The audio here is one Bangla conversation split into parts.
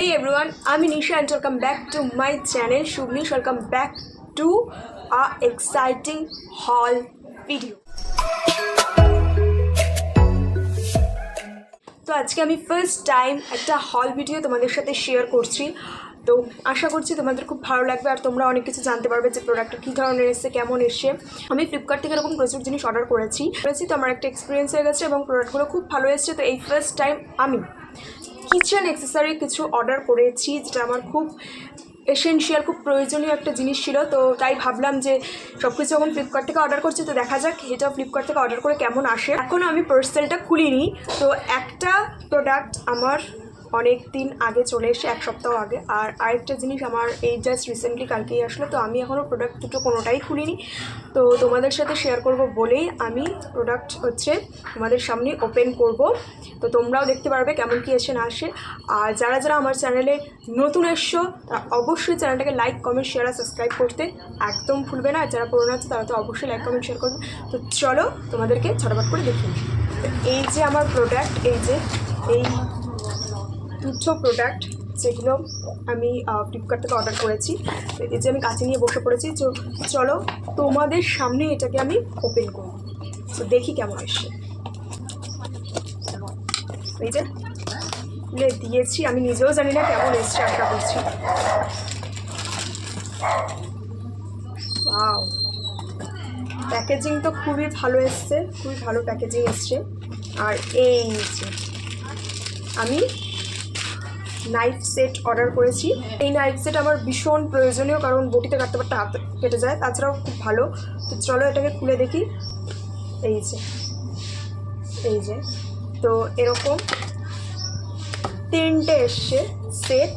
Hey everyone, I'm Nisha and welcome back to my channel Shubnish. Welcome back to our exciting haul video. তো আজকে আমি ফার্স্ট টাইম একটা হল ভিডিও তোমাদের সাথে শেয়ার করছি। তো আশা করছি তোমাদের খুব ভালো লাগবে আর তোমরা অনেক কিছু জানতে পারবে যে প্রোডাক্টটা কী ধরনের এসছে, কেমন এসছে। আমি ফ্লিপকার্ট থেকে এরকম প্রচুর জিনিস অর্ডার করেছি তো আমার একটা এক্সপিরিয়েন্স হয়ে গেছে এবং প্রোডাক্টগুলো খুব ভালো এসছে। তো এই ফার্স্ট টাইম আমি কিচেন অ্যাক্সেসরি কিছু অর্ডার করেছি, যেটা আমার খুব এসেনশিয়াল, খুব প্রয়োজনীয় একটা জিনিস ছিল। তো তাই ভাবলাম যে সব কিছু যখন ফ্লিপকার্ট থেকে অর্ডার করছি তো দেখা যাক এটা ফ্লিপকার্ট থেকে অর্ডার করে কেমন আসে। এখনও আমি পার্সেলটা খুলিনি। তো একটা প্রোডাক্ট আমার অনেক দিন আগে চলে এসে, এক সপ্তাহ আগে, আর আরেকটা জিনিস আমার এই জাস্ট রিসেন্টলি কালকেই আসলো। তো আমি এখনও প্রোডাক্ট দুটো কোনোটাই খুলিনি। তো তোমাদের সাথে শেয়ার করব বলেই আমি প্রোডাক্ট তোমাদের সামনে ওপেন করব। তো তোমরাও দেখতে পারবে কেমন কী এসে না আসে। আর যারা যারা আমার চ্যানেলে নতুন এসছো তারা অবশ্যই চ্যানেলটাকে লাইক, কমেন্ট, শেয়ার আর সাবস্ক্রাইব করতে একদম ভুলবে না। আর যারা পুরোনো আছে তারা তো অবশ্যই লাইক, কমেন্ট, শেয়ার করবে। তো চলো তোমাদেরকে ঝটপট করে দেখি। এই যে আমার প্রোডাক্ট, এই যে এই দুটো প্রোডাক্ট যেগুলো আমি ফ্লিপকার্ট থেকে অর্ডার করেছি। তো এই যে আমি কাছে নিয়ে বসে পড়েছি। তো চলো তোমাদের সামনে এটাকে আমি ওপেন করব। তো দেখি কেমন এসছে। এই যে খুলে দিয়েছি, আমি নিজেও জানি না কেমন এসছে, আশা করছি। ওয়াও, প্যাকেজিং তো খুবই ভালো এসছে, খুবই ভালো প্যাকেজিং এসছে। আর এই যে আমি নাইফ সেট অর্ডার করেছি। এই নাইফ সেট আমার ভীষণ প্রয়োজনীয়, কারণ বটিতে কাটতে পারতে হাত কেটে যায়, তাছাড়াও খুব ভালো। তো চলো এটাকে খুলে দেখি। এই যে তো এরকম তিনটে এসছে সেট,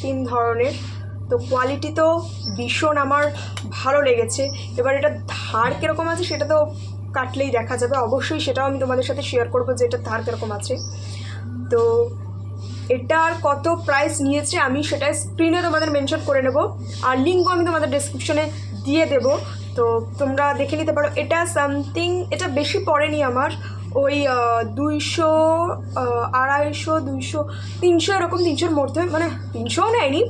3 ধরনের। তো কোয়ালিটি তো ভীষণ আমার ভালো লেগেছে। এবার এটা ধার কীরকম আছে সেটা তো কাটলেই দেখা যাবে, অবশ্যই সেটাও আমি তোমাদের সাথে শেয়ার করবো যে এটার ধার কীরকম আছে। তো এটার কত প্রাইস নিয়েছে আমি সেটা স্ক্রিনে তোমাদের মেনশন করে নেব, আর লিঙ্কও আমি তোমাদের ডেসক্রিপশনে দিয়ে দেবো। তো তোমরা দেখে নিতে পারো। এটা সামথিং, এটা বেশি পড়েনি আমার, ওই 200, 250, 200, 300 এরকম, 300-র মধ্যে, মানে 300ও নেয়নি,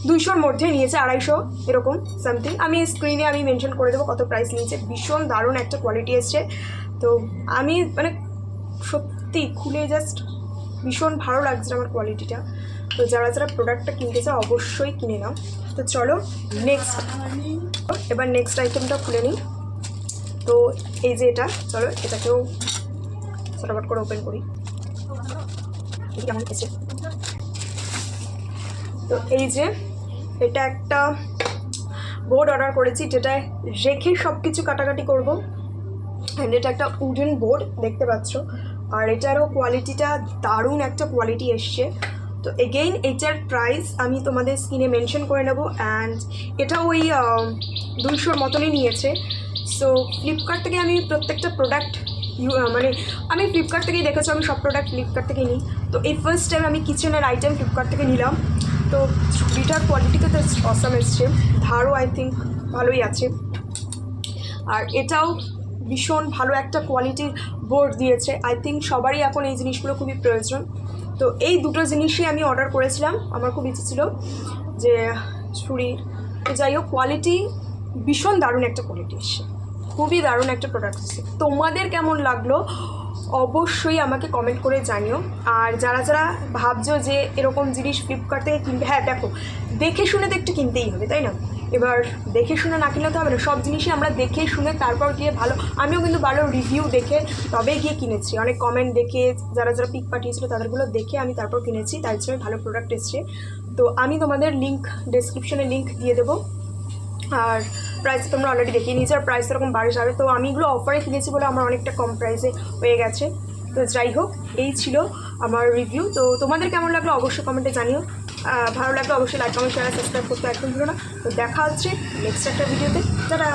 200-র মধ্যে নিয়েছে, 250 এরকম সামথিং। আমি স্ক্রিনে আমি মেনশন করে দেবো কত প্রাইস নিয়েছে। ভীষণ দারুণ একটা কোয়ালিটি এসছে। তো আমি মানে সত্যি খুলে জাস্ট ভীষণ ভালো লাগছে আমার কোয়ালিটিটা। তো যারা যারা প্রোডাক্টটা কিনতে চাও অবশ্যই কিনে নাও। তো চলো এবার নেক্সট আইটেমটা খুলে নিই। তো এই যে এটা, চলো এটাকেও ফটাফট করে ওপেন করি, কেমন এসেছে। তো এই যে এটা একটা বোর্ড অর্ডার করেছি, যেটায় রেখে সব কিছু কাটাকাটি করবো। অ্যান্ড এটা একটা উডেন বোর্ড দেখতে পাচ্ছ, আর এটারও কোয়ালিটিটা দারুণ একটা কোয়ালিটি এসছে। তো এগেইন এটার প্রাইস আমি তোমাদের স্ক্রিনে মেনশন করে নেব। অ্যান্ড এটা ওই 200-র মতনই নিয়েছে। সো ফ্লিপকার্ট থেকে আমি প্রত্যেকটা প্রোডাক্ট মানে আমি ফ্লিপকার্ট থেকেই দেখেছো, আমি সব প্রোডাক্ট ফ্লিপকার্ট থেকে নিই। তো এই ফার্স্ট টাইম আমি কিচেনের আইটেম ফ্লিপকার্ট থেকে নিলাম। তো ছুরিটার কোয়ালিটিতে তো অসাম এসছে, ধারও আই থিঙ্ক ভালোই আছে। আর এটাও ভীষণ ভালো একটা কোয়ালিটির বোর্ড দিয়েছে। আই থিঙ্ক সবারই এখন এই জিনিসগুলো খুবই প্রয়োজন। তো এই দুটো জিনিসই আমি অর্ডার করেছিলাম। আমার খুব ইচ্ছে ছিল যে ছুরির, যাই হোক কোয়ালিটি ভীষণ দারুণ একটা কোয়ালিটি এসছে, খুবই দারুণ একটা প্রোডাক্ট এসছে। তোমাদের কেমন লাগলো অবশ্যই আমাকে কমেন্ট করে জানিও। আর যারা যারা ভাবছো যে এরকম জিনিস ফ্লিপকার্ট থেকে কিনবে, হ্যাঁ দেখো, দেখে শুনে তো একটু কিনতেই হবে, তাই না? এবার দেখে শুনে না কিনলে তো হবে না, সব জিনিসই আমরা দেখে শুনে তারপর গিয়ে ভালো, আমিও কিন্তু ভালো রিভিউ দেখে তবে গিয়ে কিনেছি। অনেক কমেন্ট দেখে, যারা যারা পিক পাঠিয়েছিল তাদেরগুলো দেখে আমি তারপর কিনেছি, তাই জন্য ভালো প্রোডাক্ট এসছে। তো আমি তোমাদের লিঙ্ক, ডেসক্রিপশনে লিঙ্ক দিয়ে দেবো। আর প্রাইস তোমরা অলরেডি দেখিয়ে নিয়েছি, আর প্রাইস এরকম বাড়ে যাবে। তো আমি এগুলো অফারে কিনেছি বলে আমার অনেকটা কম প্রাইসে হয়ে গেছে। তো যাই হোক, এই ছিল আমার রিভিউ। তো তোমাদের কেমন লাগলো অবশ্যই কমেন্টে জানিও। ভালো লাগলে অবশ্যই লাইক, কমেন্ট, শেয়ার, সাবস্ক্রাইব করতে একদম ভুলো না। তো দেখা হচ্ছে নেক্সট একটা ভিডিওতে। টাটা।